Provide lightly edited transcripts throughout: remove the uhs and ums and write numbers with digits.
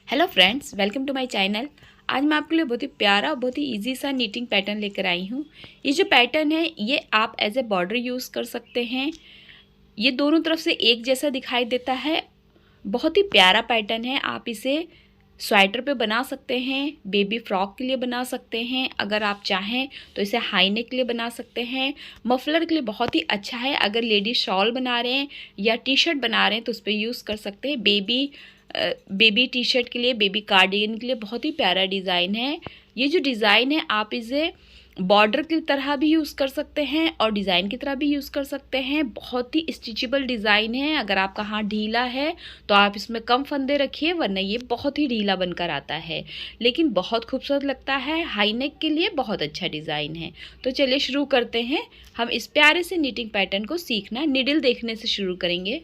Hello friends, welcome to my channel. आज मैं आपके लिए बहुत ही प्यारा और बहुत ही इजी सा नीटिंग पैटर्न लेकर आई हूँ। ये जो पैटर्न है ये आप एज ए बॉर्डर यूज़ कर सकते हैं। ये दोनों तरफ से एक जैसा दिखाई देता है। बहुत ही प्यारा पैटर्न है। आप इसे स्वेटर पे बना सकते हैं, बेबी फ्रॉक के लिए बना सकते हैं, अगर आप चाहें तो इसे हाई नेक के लिए बना सकते हैं, मफलर के लिए बहुत ही अच्छा है। अगर लेडीज शॉल बना रहे हैं या टी शर्ट बना रहे हैं तो उस पर यूज़ कर सकते हैं। बेबी टी शर्ट के लिए, बेबी कार्डिगन के लिए बहुत ही प्यारा डिज़ाइन है। ये जो डिज़ाइन है आप इसे बॉर्डर की तरह भी यूज़ कर सकते हैं और डिज़ाइन की तरह भी यूज़ कर सकते हैं। बहुत ही स्टिचेबल डिज़ाइन है। अगर आपका हाथ ढीला है तो आप इसमें कम फंदे रखिए, वरना ये बहुत ही ढीला बनकर आता है, लेकिन बहुत खूबसूरत लगता है। हाई नेक के लिए बहुत अच्छा डिज़ाइन है। तो चलिए शुरू करते हैं। हम इस प्यारे से नीटिंग पैटर्न को सीखना निडल देखने से शुरू करेंगे।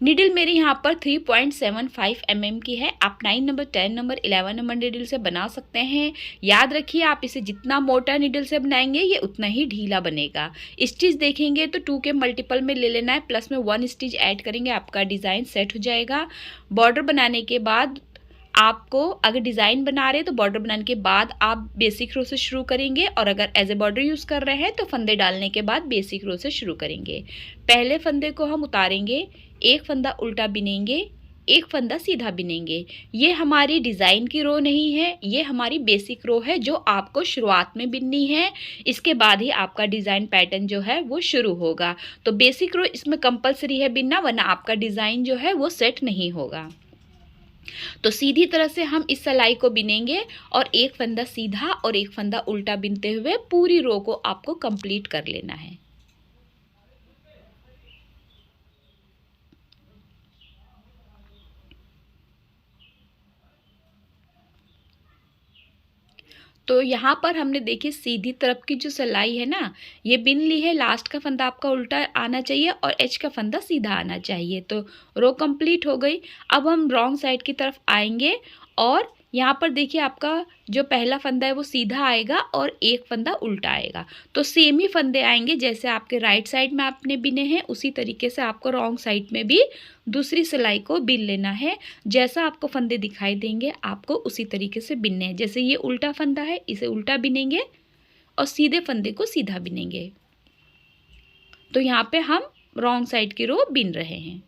निडल मेरी यहाँ पर 3.75 mm की है। आप 9 नंबर, 10 नंबर, 11 नंबर निडल से बना सकते हैं। याद रखिए, आप इसे जितना मोटा निडल से बनाएंगे ये उतना ही ढीला बनेगा। स्टिच देखेंगे तो 2 के मल्टीपल में ले लेना है, प्लस में 1 स्टिच ऐड करेंगे, आपका डिज़ाइन सेट हो जाएगा। बॉर्डर बनाने के बाद आपको, अगर डिज़ाइन बना रहे हैं तो बॉर्डर बनाने के बाद आप बेसिक रो से शुरू करेंगे, और अगर एज ए बॉर्डर यूज़ कर रहे हैं तो फंदे डालने के बाद बेसिक रो से शुरू करेंगे। पहले फंदे को हम उतारेंगे, एक फंदा उल्टा बिनेंगे, एक फंदा सीधा बिनेंगे। ये हमारी डिज़ाइन की रो नहीं है, ये हमारी बेसिक रो है जो आपको शुरुआत में बिननी है। इसके बाद ही आपका डिज़ाइन पैटर्न जो है वो शुरू होगा। तो बेसिक रो इसमें कंपलसरी है बिनना, वरना आपका डिज़ाइन जो है वो सेट नहीं होगा। तो सीधी तरह से हम इस सिलाई को बिनेंगे और एक फंदा सीधा और एक फंदा उल्टा बिनते हुए पूरी रो को आपको कंप्लीट कर लेना है। तो यहाँ पर हमने देखिए सीधी तरफ की जो सिलाई है ना, ये बिन ली है। लास्ट का फंदा आपका उल्टा आना चाहिए और एज का फंदा सीधा आना चाहिए। तो रो कंप्लीट हो गई। अब हम रॉन्ग साइड की तरफ आएंगे और यहाँ पर देखिए आपका जो पहला फंदा है वो सीधा आएगा और एक फंदा उल्टा आएगा। तो सेम ही फंदे आएंगे जैसे आपके राइट साइड में आपने बिने हैं, उसी तरीके से आपको रॉन्ग साइड में भी दूसरी सिलाई को बिन लेना है। जैसा आपको फंदे दिखाई देंगे आपको उसी तरीके से बिनने हैं। जैसे ये उल्टा फंदा है, इसे उल्टा बिनेंगे और सीधे फंदे को सीधा बिनेंगे। तो यहाँ पे हम रॉन्ग साइड की रो बिन रहे हैं।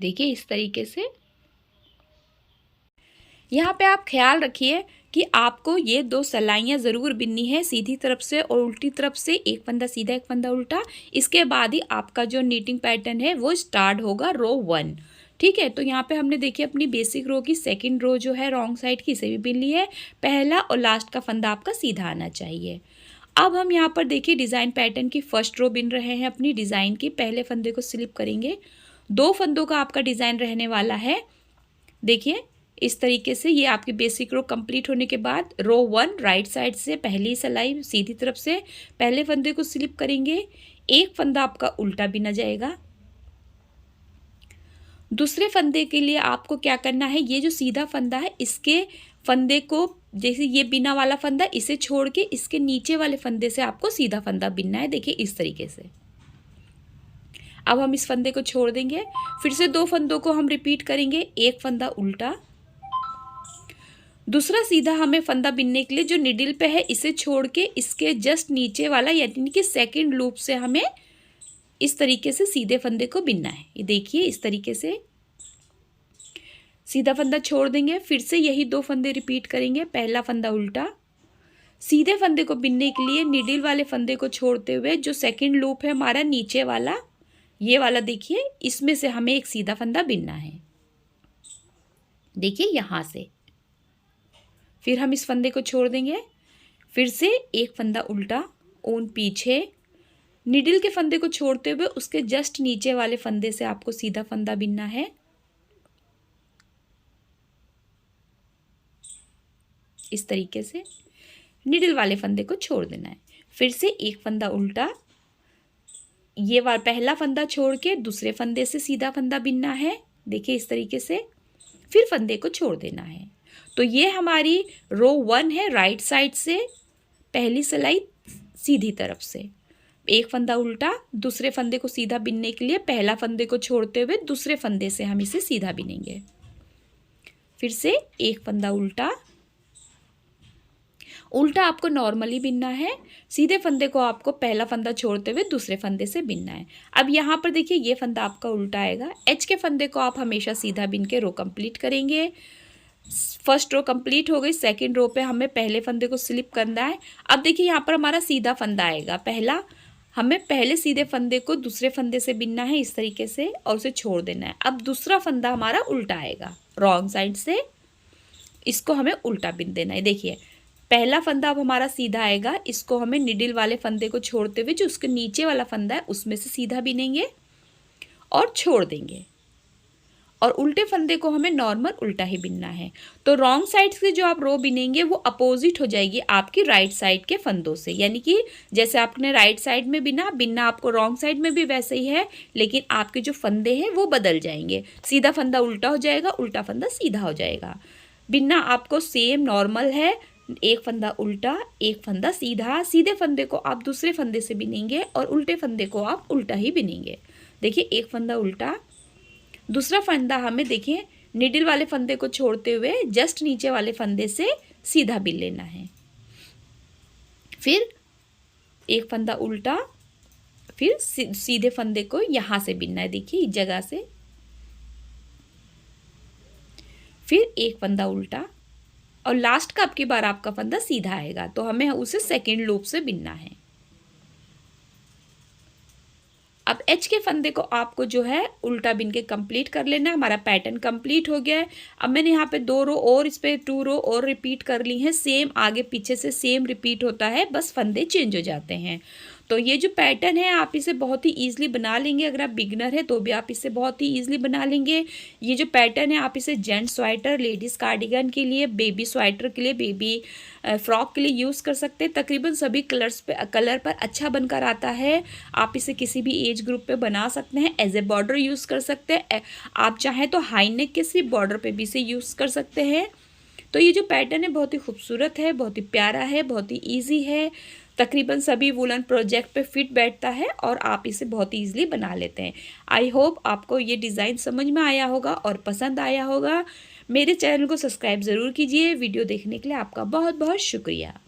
देखिए इस तरीके से। यहाँ पे आप ख्याल रखिए कि आपको ये 2 सिलाइयाँ ज़रूर बिननी है, सीधी तरफ से और उल्टी तरफ से। एक फंदा सीधा, एक फंदा उल्टा। इसके बाद ही आपका जो नीटिंग पैटर्न है वो स्टार्ट होगा, रो 1। ठीक है। तो यहाँ पे हमने देखिए अपनी बेसिक रो की सेकंड रो जो है रॉन्ग साइड की, इसे भी बिन ली है। पहला और लास्ट का फंदा आपका सीधा आना चाहिए। अब हम यहाँ पर देखिए डिज़ाइन पैटर्न की फर्स्ट रो बिन रहे हैं। अपनी डिज़ाइन की पहले फंदे को स्लिप करेंगे। 2 फंदों का आपका डिज़ाइन रहने वाला है। देखिए इस तरीके से। ये आपकी बेसिक रो कंप्लीट होने के बाद रो 1 राइट साइड से पहली सिलाई सीधी तरफ से पहले फंदे को स्लिप करेंगे। एक फंदा आपका उल्टा बिना जाएगा। दूसरे फंदे के लिए आपको क्या करना है, ये जो सीधा फंदा है इसके फंदे को, जैसे ये बिना वाला फंदा, इसे छोड़ के इसके नीचे वाले फंदे से आपको सीधा फंदा बिनना है। देखिए इस तरीके से। अब हम इस फंदे को छोड़ देंगे। फिर से 2 फंदों को हम रिपीट करेंगे। एक फंदा उल्टा, दूसरा सीधा हमें फंदा बिनने के लिए जो निडल पे है इसे छोड़ के इसके जस्ट नीचे वाला यानी कि सेकंड लूप से हमें इस तरीके से सीधे फंदे को बिनना है। ये देखिए इस तरीके से सीधा फंदा छोड़ देंगे। फिर से यही 2 फंदे रिपीट करेंगे। पहला फंदा उल्टा, सीधे फंदे को बिनने के लिए निडल वाले फंदे को छोड़ते हुए जो सेकंड लूप है हमारा नीचे वाला, ये वाला देखिए, इसमें से हमें एक सीधा फंदा बिनना है। देखिए यहाँ से। फिर हम इस फंदे को छोड़ देंगे। फिर से एक फंदा उल्टा, ऊन पीछे, निडल के फंदे को छोड़ते हुए उसके जस्ट नीचे वाले फंदे से आपको सीधा फंदा बिनना है। इस तरीके से निडल वाले फंदे को छोड़ देना है। फिर से एक फंदा उल्टा, ये वाला पहला फंदा छोड़ के दूसरे फंदे से सीधा फंदा बिनना है। देखिए इस तरीके से। फिर फंदे को छोड़ देना है। तो ये हमारी रो 1 है, राइट साइड से पहली सिलाई सीधी तरफ से, एक फंदा उल्टा, दूसरे फंदे को सीधा बिनने के लिए पहला फंदे को छोड़ते हुए दूसरे फंदे से हम इसे सीधा बिनेंगे। फिर से एक फंदा उल्टा, उल्टा आपको नॉर्मली बिनना है, सीधे फंदे को आपको पहला फंदा छोड़ते हुए दूसरे फंदे से बिनना है। अब यहाँ पर देखिए ये फंदा आपका उल्टा आएगा, एच के फंदे को आप हमेशा सीधा बिन के रो कंप्लीट करेंगे। फर्स्ट रो कंप्लीट हो गई, सेकंड रो पे हमें पहले फंदे को स्लिप करना है। अब देखिए यहाँ पर हमारा सीधा फंदा आएगा, पहला हमें पहले सीधे फंदे को दूसरे फंदे से बिनना है इस तरीके से और उसे छोड़ देना है। अब दूसरा फंदा हमारा उल्टा आएगा, रॉन्ग साइड से इसको हमें उल्टा बिन देना है। देखिए पहला फंदा अब हमारा सीधा आएगा, इसको हमें निडिल वाले फंदे को छोड़ते हुए जो उसके नीचे वाला फंदा है उसमें से सीधा बिनेंगे और छोड़ देंगे, और उल्टे फंदे को हमें नॉर्मल उल्टा ही बिनना है। तो रॉन्ग साइड से जो आप रो बिनेंगे वो अपोजिट हो जाएगी आपकी राइट साइड के फंदों से, यानी कि जैसे आपने राइट साइड में बिना आपको रॉन्ग साइड में भी वैसे ही है, लेकिन आपके जो फंदे हैं वो बदल जाएंगे, सीधा फंदा उल्टा हो जाएगा, उल्टा फंदा सीधा हो जाएगा। बिनना आपको सेम नॉर्मल है, एक फंदा उल्टा एक फंदा सीधा, सीधे फंदे को आप दूसरे फंदे से बिनेंगे और उल्टे फंदे को आप उल्टा ही बिनेंगे। देखिए एक फंदा उल्टा, दूसरा फंदा हमें देखिए निडिल वाले फंदे को छोड़ते हुए जस्ट नीचे वाले फंदे से सीधा बिन लेना है। फिर एक फंदा उल्टा, फिर सीधे फंदे को यहाँ से बिनना है, देखिए इस जगह से, फिर एक फंदा उल्टा और लास्ट का अब की बार आपका फंदा सीधा आएगा, तो हमें उसे सेकेंड लूप से बिनना है। अब एच के फंदे को आपको जो है उल्टा बिन के कंप्लीट कर लेना है। हमारा पैटर्न कंप्लीट हो गया है। अब मैंने यहाँ पे 2 रो और इस पे 2 रो और रिपीट कर ली हैं, सेम आगे पीछे से सेम रिपीट होता है, बस फंदे चेंज हो जाते हैं। तो ये जो पैटर्न है आप इसे बहुत ही ईजिली बना लेंगे, अगर आप बिगनर है तो भी आप इसे बहुत ही ईजिली बना लेंगे। ये जो पैटर्न है आप इसे जेंट्स स्वेटर, लेडीज़ कार्डिगन के लिए, बेबी स्वेटर के लिए, बेबी फ्रॉक के लिए यूज़ कर सकते हैं। तकरीबन सभी कलर पर अच्छा बनकर आता है। आप इसे किसी भी एज ग्रुप पे बना सकते हैं, एज ए बॉर्डर यूज़ कर सकते हैं। आप चाहें तो हाई नेक के सिर्फ बॉर्डर पे भी इसे यूज़ कर सकते हैं। तो ये जो पैटर्न है बहुत ही खूबसूरत है, बहुत ही प्यारा है, बहुत ही ईजी है, तकरीबन सभी वुलन प्रोजेक्ट पे फिट बैठता है और आप इसे बहुत ईजिली बना लेते हैं। आई होप आपको ये डिज़ाइन समझ में आया होगा और पसंद आया होगा। मेरे चैनल को सब्सक्राइब ज़रूर कीजिए। वीडियो देखने के लिए आपका बहुत बहुत शुक्रिया।